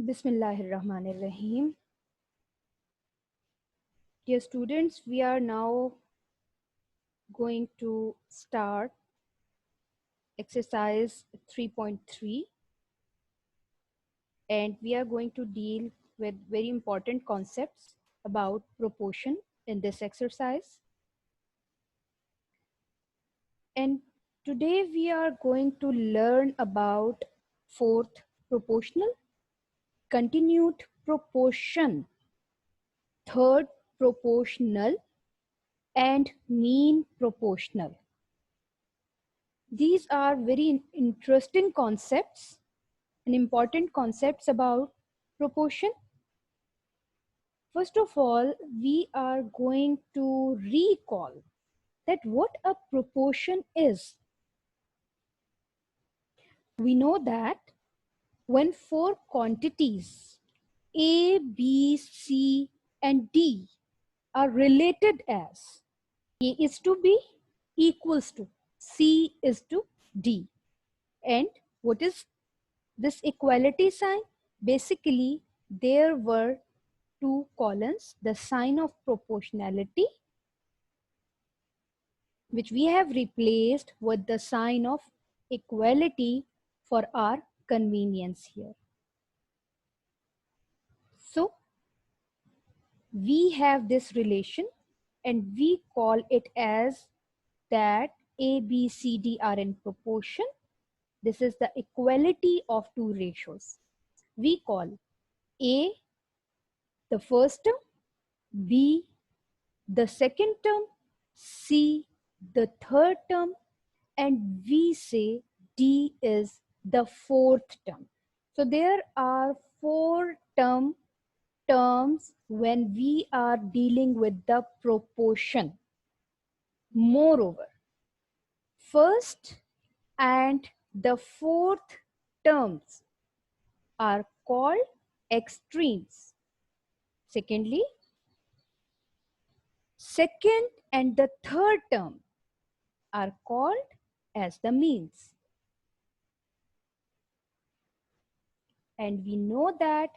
Bismillahirrahmanirrahim. Dear students, we are now going to start exercise 3.3 and we are going to deal with very important concepts about proportion in this exercise. And today we are going to learn about fourth proportional, continued proportion, third proportional, and mean proportional. These are very interesting concepts and important concepts about proportion. First of all, we are going to recall that what a proportion is. We know that when four quantities A, B, C, and D are related as A is to B equals to C is to D. And what is this equality sign? Basically, there were two columns, the sign of proportionality, which we have replaced with the sign of equality for our convenience here. So we have this relation and we call it as that A, B, C, D are in proportion. This is the equality of two ratios. We call A the first term, B the second term, C the third term, and we say D is the fourth term. So there are four terms when we are dealing with the proportion. Moreover, first and the fourth terms are called extremes. Secondly, second and the third term are called as the means. And we know that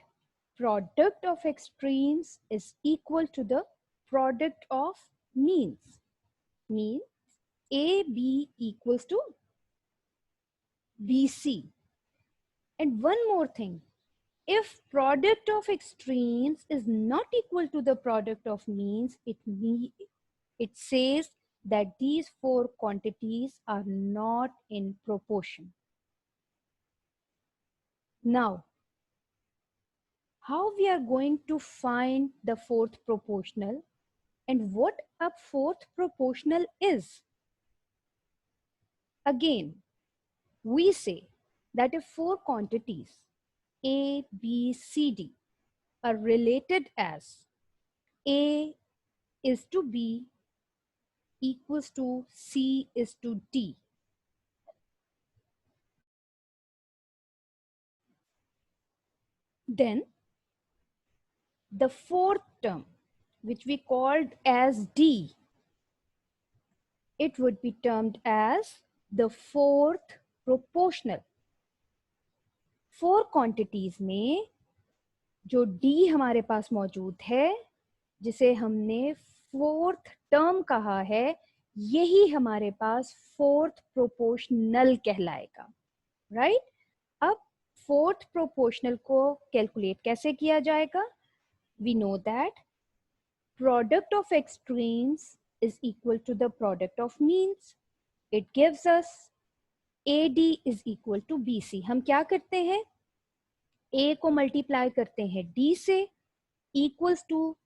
product of extremes is equal to the product of means. Means AB equals to BC. And one more thing, if product of extremes is not equal to the product of means, it says that these four quantities are not in proportion. Now, how we are going to find the fourth proportional and what a fourth proportional is? Again, we say that if four quantities A, B, C, D are related as A is to B equals to C is to D, then the fourth term, which we called as D, it would be termed as the fourth proportional. Four quantities में जो D हमारे पास मौजूद है, जिसे हमने fourth term कहा है, यही हमारे पास फोर्थ प्रोपोर्शनल कहलाएगा, राइट? अब फोर्थ प्रोपोर्शनल को कैलकुलेट कैसे किया जाएगा? We know that product of extremes is equal to the product of means. It gives us AD is equal to BC. हम क्या करते हैं? A को मल्टीप्लाई करते हैं D से, इक्वल्स टू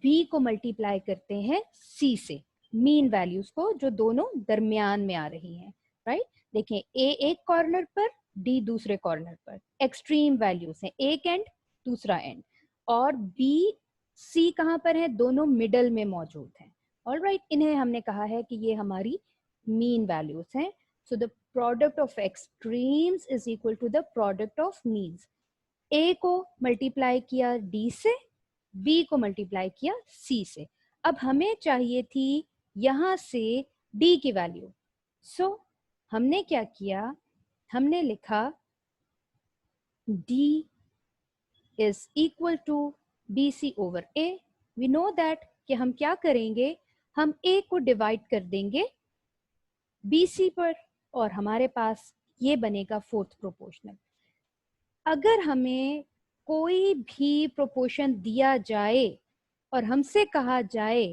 B को मल्टीप्लाई करते हैं C से, मीन वैल्यूज को जो दोनों दरमियान में आ रही हैं, राइट? देखें, A एक कॉर्नर पर, D दूसरे कॉर्नर पर, एक्सट्रीम वैल्यूज हैं, एक एंड दूसरा एंड, और B C कहाँ पर है? दोनों मिडल में मौजूद हैं, ऑलराइट? इन्हें हमने कहा है कि ये हमारी मीन वैल्यूज हैं. So the product of extremes is equal to the product of means. A को मल्टीप्लाई किया D से, B को मल्टीप्लाई किया C से. अब हमें चाहिए थी यहां से D की वैल्यू. सो हमने क्या किया? हमने लिखा D is equal to BC over A. We know that कि हम क्या करेंगे, हम A को डिवाइड कर देंगे BC पर और हमारे पास ये बनेगा फोर्थ प्रोपोर्शनल। अगर हमें कोई भी प्रोपोर्शन दिया जाए और हमसे कहा जाए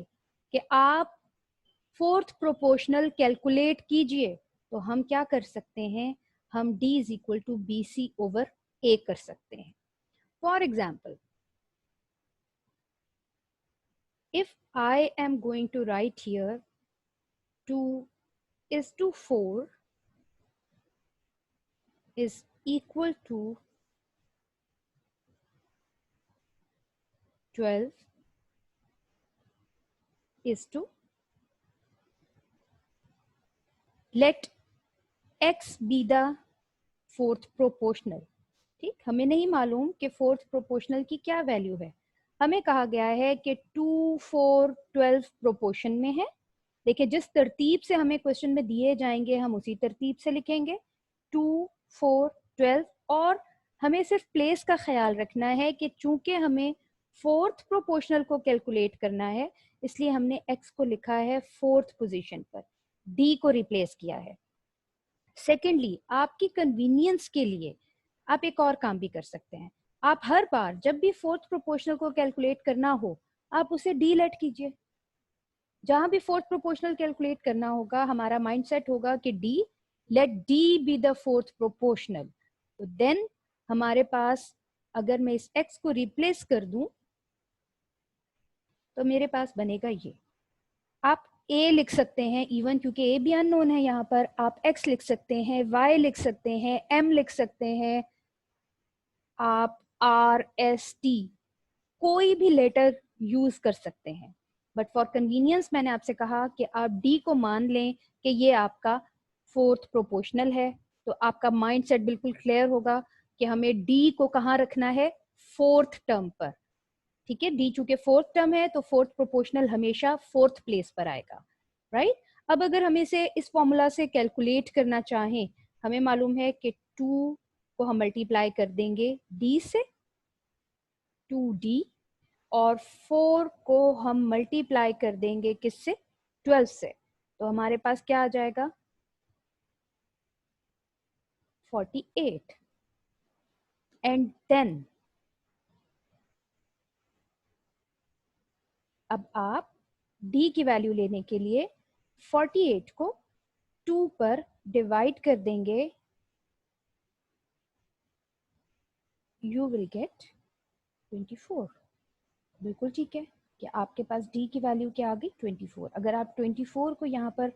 कि आप फोर्थ प्रोपोर्शनल कैलकुलेट कीजिए, तो हम क्या कर सकते हैं, हम D is equal to BC over A कर सकते हैं। For example, if I am going to write here 2 is to 4 is equal to 12 is to, let x be the fourth proportional। ठीक, हमें नहीं मालूम कि फोर्थ प्रोपोर्शनल की क्या वैल्यू है। हमें कहा गया है कि 2, 4, 12 प्रोपोर्शन में है। देखिए, जिस तरतीब से हमें क्वेश्चन में दिए जाएंगे हम उसी तरतीब से लिखेंगे 2, 4, 12। और हमें सिर्फ प्लेस का ख्याल रखना है कि चूंकि हमें फोर्थ प्रोपोर्शनल को कैलकुलेट करना है, इसलिए हमने x को लिखा है फोर्थ पोजीशन पर, d को रिप्लेस किया है। सेकेंडली, आपकी कन्वीनियंस के लिए आप एक और काम भी कर सकते हैं। आप हर बार जब भी फोर्थ प्रोपोर्शनल को कैलकुलेट करना हो, आप उसे डी लेट कीजिए। जहां भी फोर्थ प्रोपोर्शनल कैलकुलेट करना होगा, हमारा माइंडसेट होगा कि D, let D be the fourth proportional. तो देन हमारे पास, अगर मैं इस एक्स को रिप्लेस कर दूं, तो मेरे पास बनेगा ये। आप a लिख सकते हैं इवन, क्योंकि a भी अननोन है यहाँ पर। आप x लिख सकते हैं, y लिख सकते हैं, m लिख सकते हैं, आप r s t कोई भी लेटर यूज कर सकते हैं। बट फॉर कन्वीनियंस मैंने आपसे कहा कि आप d को मान लें कि ये आपका फोर्थ प्रोपोर्शनल है। तो आपका माइंडसेट बिल्कुल क्लियर होगा कि हमें d को कहाँ रखना है, फोर्थ टर्म पर। ठीक है, डी चूंकि फोर्थ टर्म है तो फोर्थ प्रोपोर्शनल हमेशा फोर्थ प्लेस पर आएगा, राइट। अब अगर हम इसे इस फॉर्मूला से कैलकुलेट करना चाहें, हमें मालूम है कि 2 को हम मल्टीप्लाई कर देंगे डी से, 2d, और 4 को हम मल्टीप्लाई कर देंगे किससे, 12 से। तो हमारे पास क्या आ जाएगा, 48। एंड देन अब आप d की वैल्यू लेने के लिए 48 को 2 पर डिवाइड कर देंगे, यू विल गेट 24। बिल्कुल ठीक है कि आपके पास d की वैल्यू क्या आ गई, 24। अगर आप 24 को यहाँ पर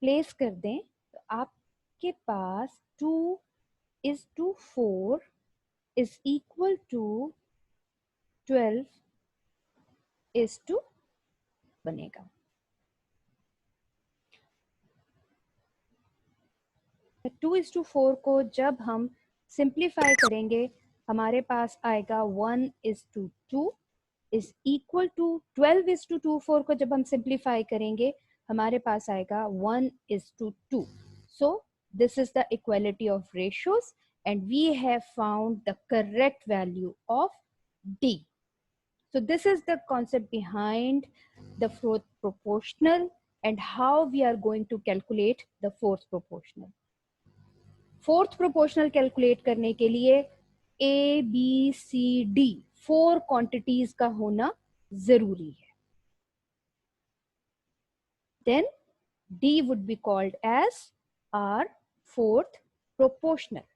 प्लेस कर दें, तो आपके पास 2 is to 4 is equal to 12 is to बनेगा। 2 is to 4 को जब हम सिंप्लीफाई करेंगे, हमारे पास आएगा 1 is to 2 is equal to 12 is to 2। 4 को जब हम सिंप्लीफाई करेंगे, हमारे पास आएगा 1 is to 2। So this is the equality of ratios and we have found the correct value of D. So this is the concept behind the fourth proportional and how we are going to calculate the fourth proportional. Fourth proportional calculate करने के लिए A, B, C, D 4 quantities का होना जरूरी है। Then D would be called as our fourth proportional.